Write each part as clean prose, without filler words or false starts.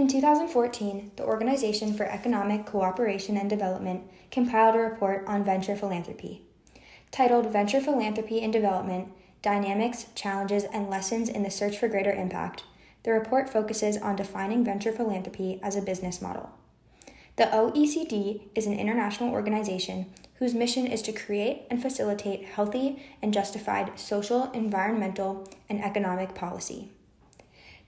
In 2014, the Organization for Economic Cooperation and Development compiled a report on venture philanthropy. Titled Venture Philanthropy in Development, Dynamics, Challenges, and Lessons in the Search for Greater Impact, the report focuses on defining venture philanthropy as a business model. The OECD is an international organization whose mission is to create and facilitate healthy and justified social, environmental, and economic policy.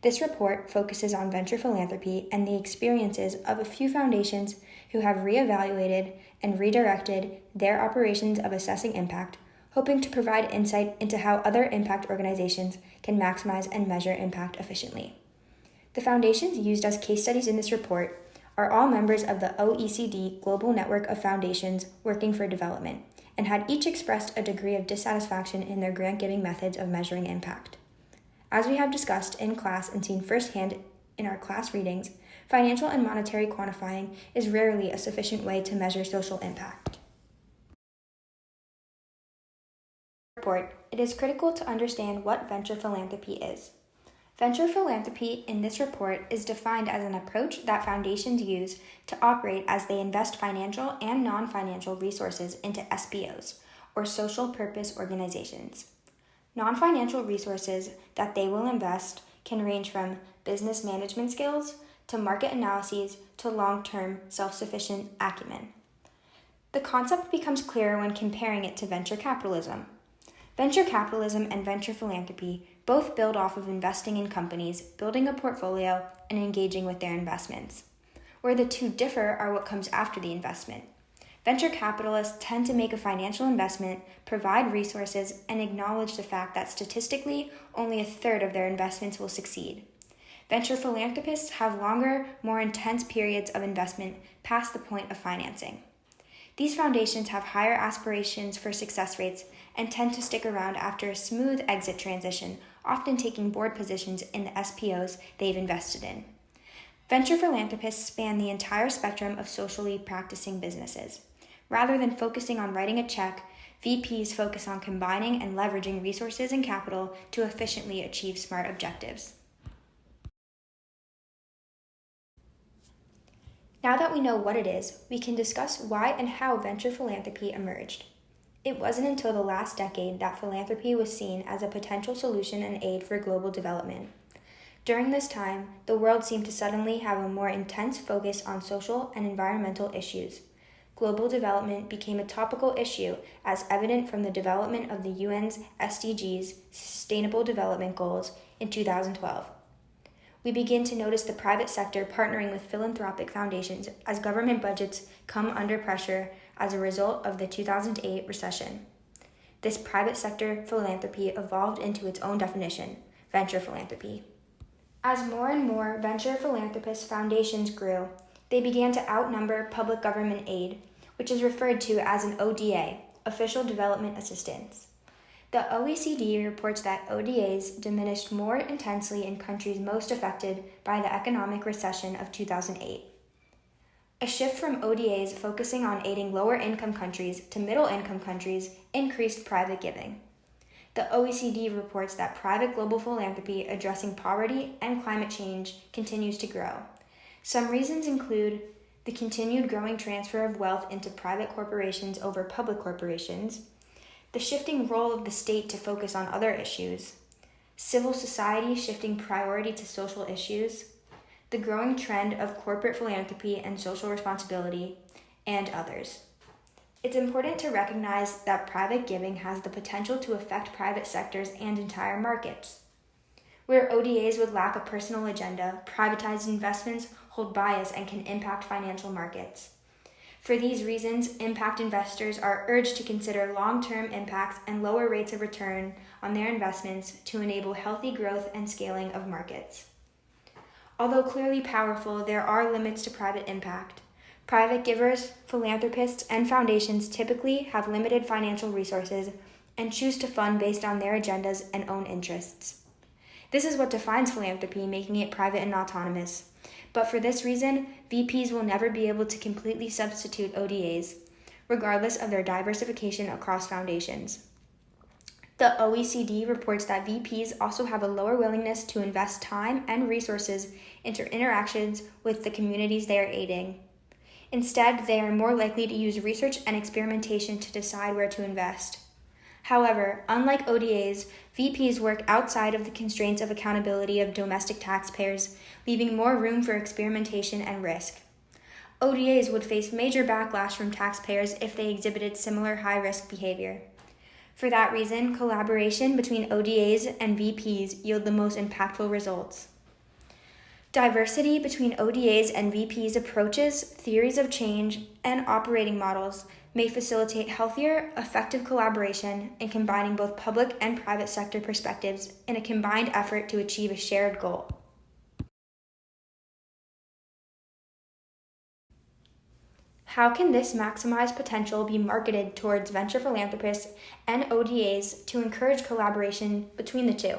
This report focuses on venture philanthropy and the experiences of a few foundations who have reevaluated and redirected their operations of assessing impact, hoping to provide insight into how other impact organizations can maximize and measure impact efficiently. The foundations used as case studies in this report are all members of the OECD Global Network of Foundations Working for Development, and had each expressed a degree of dissatisfaction in their grant-giving methods of measuring impact. As we have discussed in class and seen firsthand in our class readings, financial and monetary quantifying is rarely a sufficient way to measure social impact. It is critical to understand what venture philanthropy is. Venture philanthropy in this report is defined as an approach that foundations use to operate as they invest financial and non-financial resources into SPOs, or social purpose organizations. Non-financial resources that they will invest can range from business management skills to market analyses to long-term self-sufficient acumen. The concept becomes clearer when comparing it to venture capitalism. Venture capitalism and venture philanthropy both build off of investing in companies, building a portfolio, and engaging with their investments. Where the two differ are what comes after the investment. Venture capitalists tend to make a financial investment, provide resources, and acknowledge the fact that statistically, only a third of their investments will succeed. Venture philanthropists have longer, more intense periods of investment past the point of financing. These foundations have higher aspirations for success rates and tend to stick around after a smooth exit transition, often taking board positions in the SPOs they've invested in. Venture philanthropists span the entire spectrum of socially practicing businesses. Rather than focusing on writing a check, VPs focus on combining and leveraging resources and capital to efficiently achieve smart objectives. Now that we know what it is, we can discuss why and how venture philanthropy emerged. It wasn't until the last decade that philanthropy was seen as a potential solution and aid for global development. During this time, the world seemed to suddenly have a more intense focus on social and environmental issues. Global development became a topical issue, as evident from the development of the UN's SDGs, Sustainable Development Goals, in 2012. We begin to notice the private sector partnering with philanthropic foundations as government budgets come under pressure as a result of the 2008 recession. This private sector philanthropy evolved into its own definition, venture philanthropy. As more and more venture philanthropist foundations grew, they began to outnumber public government aid, which is referred to as an ODA, Official Development Assistance. The OECD reports that ODAs diminished more intensely in countries most affected by the economic recession of 2008. A shift from ODAs focusing on aiding lower-income countries to middle-income countries increased private giving. The OECD reports that private global philanthropy addressing poverty and climate change continues to grow. Some reasons include the continued growing transfer of wealth into private corporations over public corporations, the shifting role of the state to focus on other issues, civil society shifting priority to social issues, the growing trend of corporate philanthropy and social responsibility, and others. It's important to recognize that private giving has the potential to affect private sectors and entire markets. Where ODAs would lack a personal agenda, privatized investments hold bias and can impact financial markets. For these reasons, impact investors are urged to consider long-term impacts and lower rates of return on their investments to enable healthy growth and scaling of markets. Although clearly powerful, there are limits to private impact. Private givers, philanthropists, and foundations typically have limited financial resources and choose to fund based on their agendas and own interests. This is what defines philanthropy, making it private and autonomous. But for this reason, VPs will never be able to completely substitute ODAs, regardless of their diversification across foundations. The OECD reports that VPs also have a lower willingness to invest time and resources into interactions with the communities they are aiding. Instead, they are more likely to use research and experimentation to decide where to invest. However, unlike ODAs, VPs work outside of the constraints of accountability of domestic taxpayers, leaving more room for experimentation and risk. ODAs would face major backlash from taxpayers if they exhibited similar high-risk behavior. For that reason, collaboration between ODAs and VPs yield the most impactful results. Diversity between ODAs and VPs' approaches, theories of change, and operating models may facilitate healthier, effective collaboration in combining both public and private sector perspectives in a combined effort to achieve a shared goal. How can this maximized potential be marketed towards venture philanthropists and ODAs to encourage collaboration between the two?